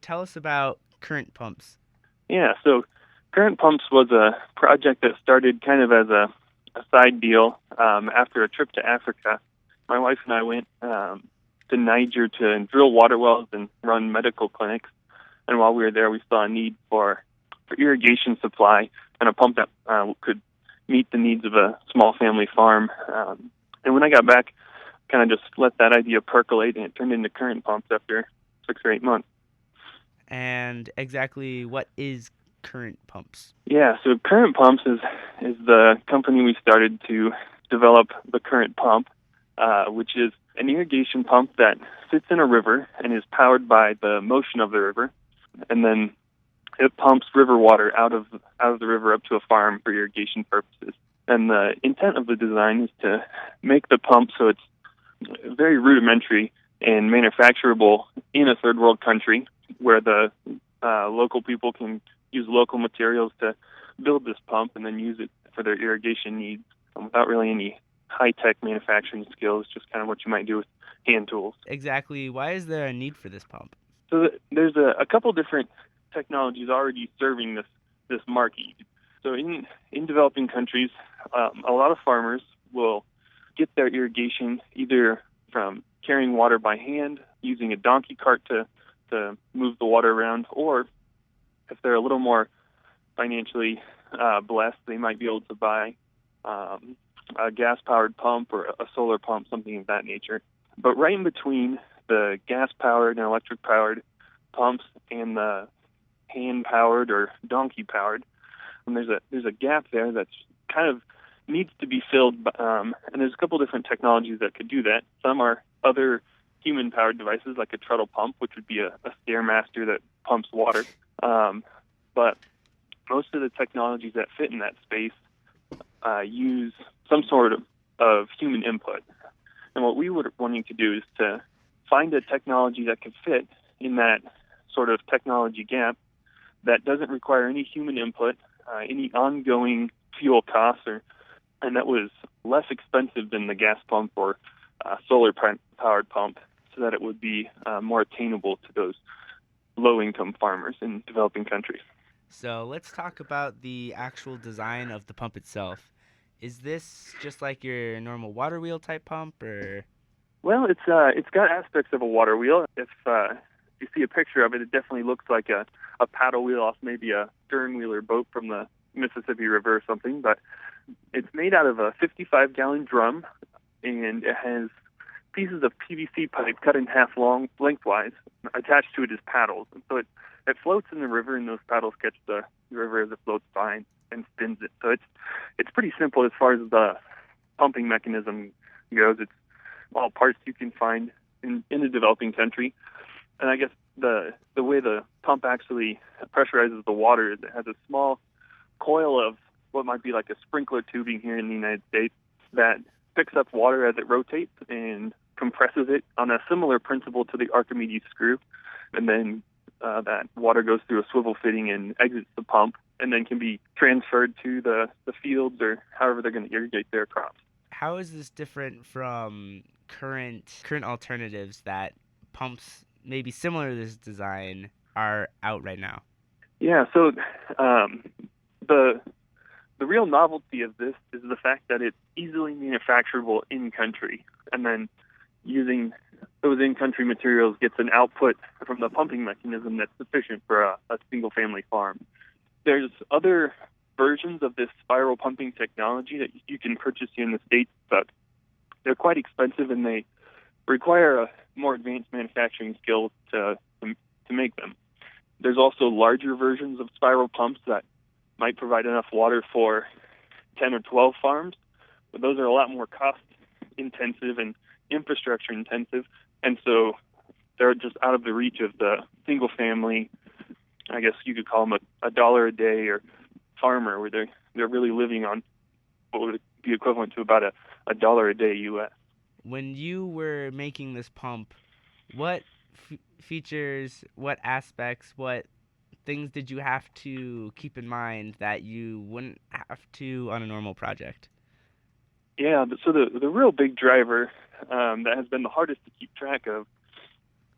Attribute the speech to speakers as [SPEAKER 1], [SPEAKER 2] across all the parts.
[SPEAKER 1] tell us about current pumps.
[SPEAKER 2] Yeah, so Current Pumps was a project that started kind of as a side deal after a trip to Africa. My wife and I went to Niger to drill water wells and run medical clinics. And while we were there, we saw a need for irrigation supply and a pump that could meet the needs of a small family farm. And when I got back, kind of just let that idea percolate, and it turned into Current Pumps after 6 or 8 months.
[SPEAKER 1] And exactly what is current pumps?
[SPEAKER 2] Yeah, so Current Pumps is the company we started to develop the Current Pump, which is an irrigation pump that sits in a river and is powered by the motion of the river, and then it pumps river water out of the river up to a farm for irrigation purposes. And the intent of the design is to make the pump so it's very rudimentary and manufacturable in a third world country where the local people can use local materials to build this pump and then use it for their irrigation needs without really any high-tech manufacturing skills, just kind of what you might do with hand tools.
[SPEAKER 1] Exactly why is there a need for this pump?
[SPEAKER 2] So there's a couple different technologies already serving this market. So in developing countries, a lot of farmers will get their irrigation either from carrying water by hand, using a donkey cart to move the water around, or if they're a little more financially blessed, they might be able to buy a gas-powered pump or a solar pump, something of that nature. But right in between the gas-powered and electric-powered pumps and the hand-powered or donkey-powered, and there's a gap there that's kind of needs to be filled. And there's a couple different technologies that could do that. Some are other human-powered devices, like a treadle pump, which would be a stairmaster that pumps water. But most of the technologies that fit in that space use some sort of human input. And what we were wanting to do is to find a technology that could fit in that sort of technology gap that doesn't require any human input, any ongoing fuel costs, and that was less expensive than the gas pump or solar-powered pump, so that it would be more attainable to those low-income farmers in developing countries.
[SPEAKER 1] So let's talk about the actual design of the pump itself. Is this just like your normal water wheel type pump, or?
[SPEAKER 2] Well, it's got aspects of a water wheel. If you see a picture of it, it definitely looks like a paddle wheel off maybe a stern wheeler boat from the Mississippi River or something. But it's made out of a 55-gallon drum, and it has pieces of PVC pipe cut in half long lengthwise attached to it as paddles. And so it floats in the river, and those paddles catch the river as it floats by and spins it. So it's pretty simple as far as the pumping mechanism goes. It's all parts you can find in a developing country. And I guess the way the pump actually pressurizes the water is it has a small coil of what might be like a sprinkler tubing here in the United States that picks up water as it rotates and compresses it on a similar principle to the Archimedes screw. And then that water goes through a swivel fitting and exits the pump, and then can be transferred to the fields or however they're going to irrigate their crops.
[SPEAKER 1] How is this different from current alternatives that pumps maybe similar to this design are out right now?
[SPEAKER 2] Yeah, so the real novelty of this is the fact that it's easily manufacturable in country, and then using those in-country materials gets an output from the pumping mechanism that's sufficient for a single-family farm. There's other versions of this spiral pumping technology that you can purchase here in the States, but they're quite expensive and they require a more advanced manufacturing skills to make them. There's also larger versions of spiral pumps that might provide enough water for 10 or 12 farms, but those are a lot more cost intensive and infrastructure intensive, and so they're just out of the reach of the single family, I guess you could call them a dollar a day or farmer, where they're really living on what would be equivalent to about a dollar a day US.
[SPEAKER 1] When you were making this pump, what features, what aspects, what things did you have to keep in mind that you wouldn't have to on a normal project?
[SPEAKER 2] Yeah, so the real big driver that has been the hardest to keep track of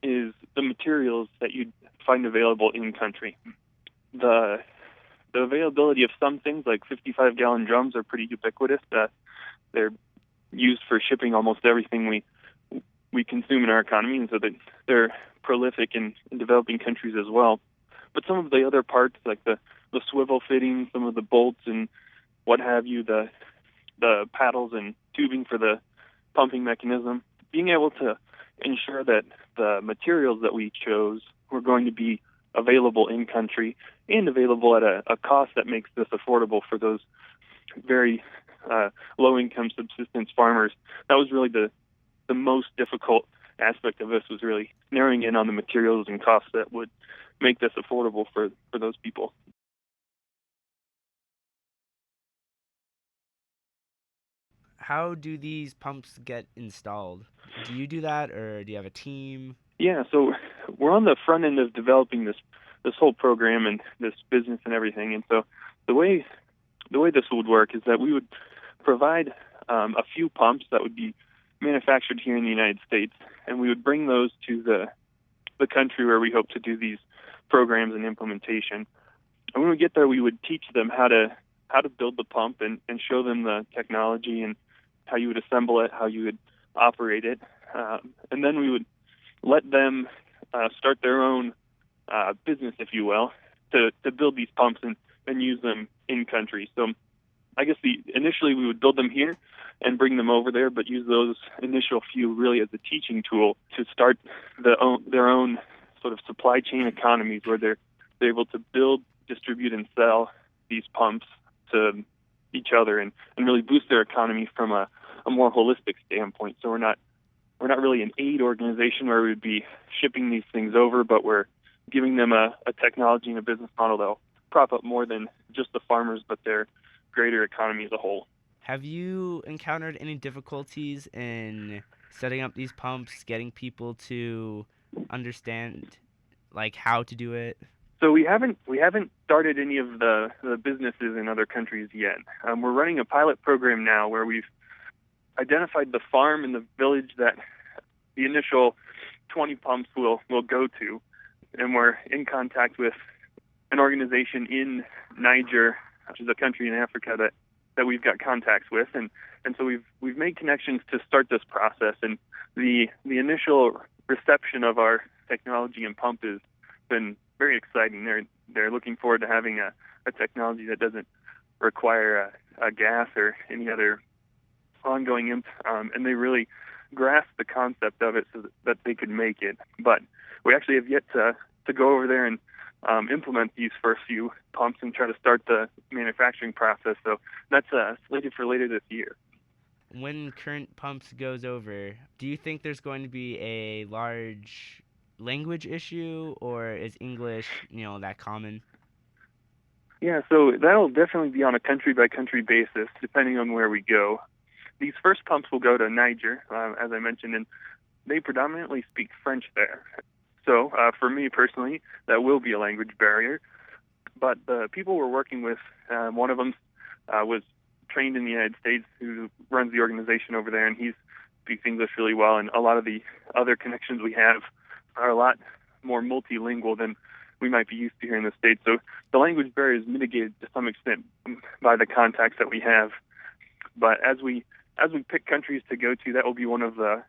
[SPEAKER 2] is the materials that you'd find available in country. The availability of some things like 55-gallon drums are pretty ubiquitous. They're used for shipping almost everything we consume in our economy, and so they're prolific in developing countries as well. But some of the other parts, like the swivel fittings, some of the bolts and what have you, the paddles and tubing for the pumping mechanism, being able to ensure that the materials that we chose were going to be available in country and available at a cost that makes this affordable for those very low-income subsistence farmers. That was really the most difficult aspect of this, was really narrowing in on the materials and costs that would make this affordable for those people.
[SPEAKER 1] How do these pumps get installed? Do you do that, or do you have a team?
[SPEAKER 2] Yeah, so we're on the front end of developing this whole program and this business and everything. And so the way this would work is that we would provide a few pumps that would be manufactured here in the United States, and we would bring those to the country where we hope to do these programs and implementation. And when we get there, we would teach them how to build the pump and show them the technology and how you would assemble it, how you would operate it, and then we would let them start their own business, if you will, to build these pumps and use them in country. So I guess initially we would build them here and bring them over there, but use those initial few really as a teaching tool to start their own sort of supply chain economies where they're able to build, distribute, and sell these pumps to each other and really boost their economy from a more holistic standpoint. So we're not really an aid organization where we'd be shipping these things over, but we're giving them a technology and a business model that'll prop up more than just the farmers, but their greater economy as a whole.
[SPEAKER 1] Have you encountered any difficulties in setting up these pumps, getting people to understand like how to do it?
[SPEAKER 2] So we haven't started any of the businesses in other countries yet. We're running a pilot program now where we've identified the farm and the village that the initial 20 pumps will go to, and we're in contact with an organization in Niger, which is a country in Africa that we've got contacts with, and so we've made connections to start this process. And the initial reception of our technology and pump has been very exciting. They're looking forward to having a technology that doesn't require a gas or any other ongoing and they really grasp the concept of it so that they could make it. But we actually have yet to go over there and implement these first few pumps and try to start the manufacturing process. So that's slated for later this year.
[SPEAKER 1] When current pumps goes over, do you think there's going to be a large language issue, or is English, that common?
[SPEAKER 2] Yeah, so that'll definitely be on a country-by-country basis, depending on where we go. These first pumps will go to Niger, as I mentioned, and they predominantly speak French there. So for me personally, that will be a language barrier. But the people we're working with, one of them was trained in the United States, who runs the organization over there, and he speaks English really well. And a lot of the other connections we have are a lot more multilingual than we might be used to here in the States. So the language barrier is mitigated to some extent by the contacts that we have. But as we pick countries to go to, that will be one of the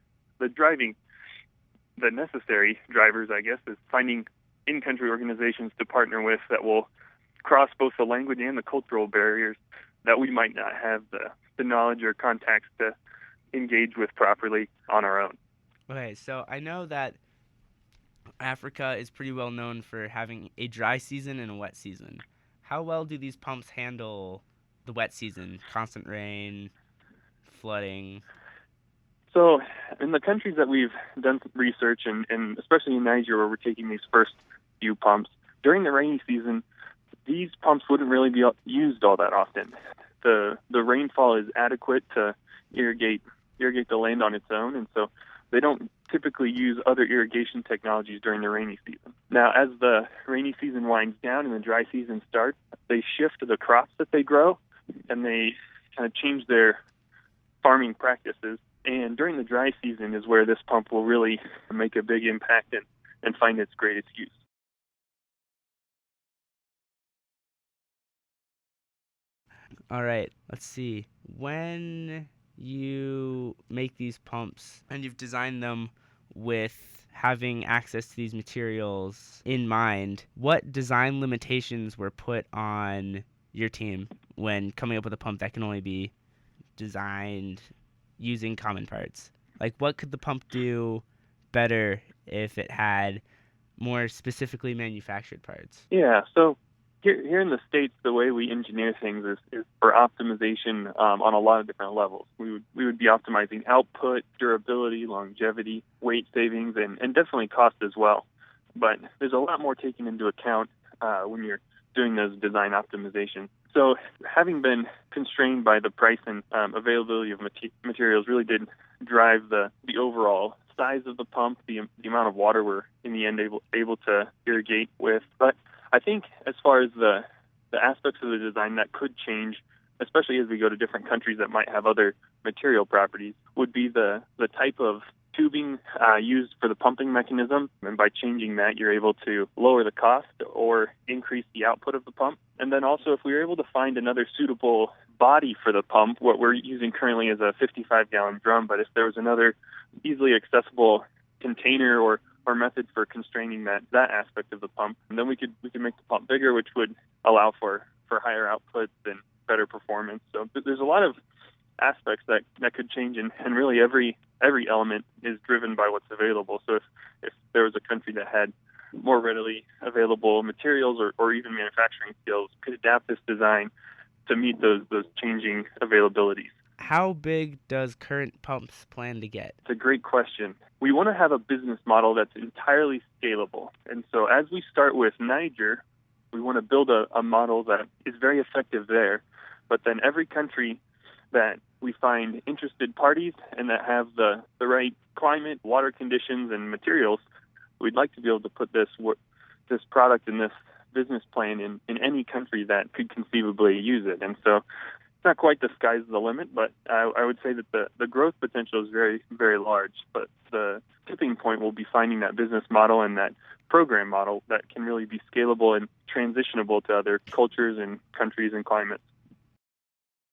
[SPEAKER 2] necessary drivers, I guess, is finding in-country organizations to partner with that will cross both the language and the cultural barriers that we might not have the knowledge or contacts to engage with properly on our own.
[SPEAKER 1] Okay, so I know that Africa is pretty well known for having a dry season and a wet season. How well do these pumps handle the wet season? Constant rain, flooding?
[SPEAKER 2] So in the countries that we've done research, and especially in Niger where we're taking these first few pumps, during the rainy season, these pumps wouldn't really be used all that often. The rainfall is adequate to irrigate the land on its own, and so they don't typically use other irrigation technologies during the rainy season. Now, as the rainy season winds down and the dry season starts, they shift the crops that they grow, and they kind of change their farming practices. And during the dry season is where this pump will really make a big impact and find its greatest use.
[SPEAKER 1] All right, let's see. When you make these pumps and you've designed them with having access to these materials in mind, what design limitations were put on your team when coming up with a pump that can only be designed using common parts? Like, what could the pump do better if it had more specifically manufactured parts?
[SPEAKER 2] Yeah, so here in the States, the way we engineer things is for optimization on a lot of different levels. We would be optimizing output, durability, longevity, weight savings, and definitely cost as well. But there's a lot more taken into account when you're doing those design optimizations. So having been constrained by the price and availability of materials really did drive the overall size of the pump, the amount of water we're in the end able to irrigate with. But I think as far as the aspects of the design that could change, especially as we go to different countries that might have other material properties, would be the type of tubing used for the pumping mechanism. And by changing that, you're able to lower the cost or increase the output of the pump. And then also, if we were able to find another suitable body for the pump, what we're using currently is a 55-gallon drum, but if there was another easily accessible container or method for constraining that aspect of the pump, and then we could make the pump bigger, which would allow for higher outputs and better performance. So there's a lot of aspects that could change, and really every element is driven by what's available. So if there was a country that had more readily available materials or even manufacturing skills, could adapt this design to meet those changing availabilities.
[SPEAKER 1] How big does current pumps plan to get?
[SPEAKER 2] It's a great question. We want to have a business model that's entirely scalable. And so as we start with Niger, we want to build a model that is very effective there. But then every country that we find interested parties and that have the right climate, water conditions, and materials, we'd like to be able to put this product and this business plan in any country that could conceivably use it. And so it's not quite the sky's the limit, but I would say that the growth potential is very, very large. But the tipping point will be finding that business model and that program model that can really be scalable and transitionable to other cultures and countries and climates.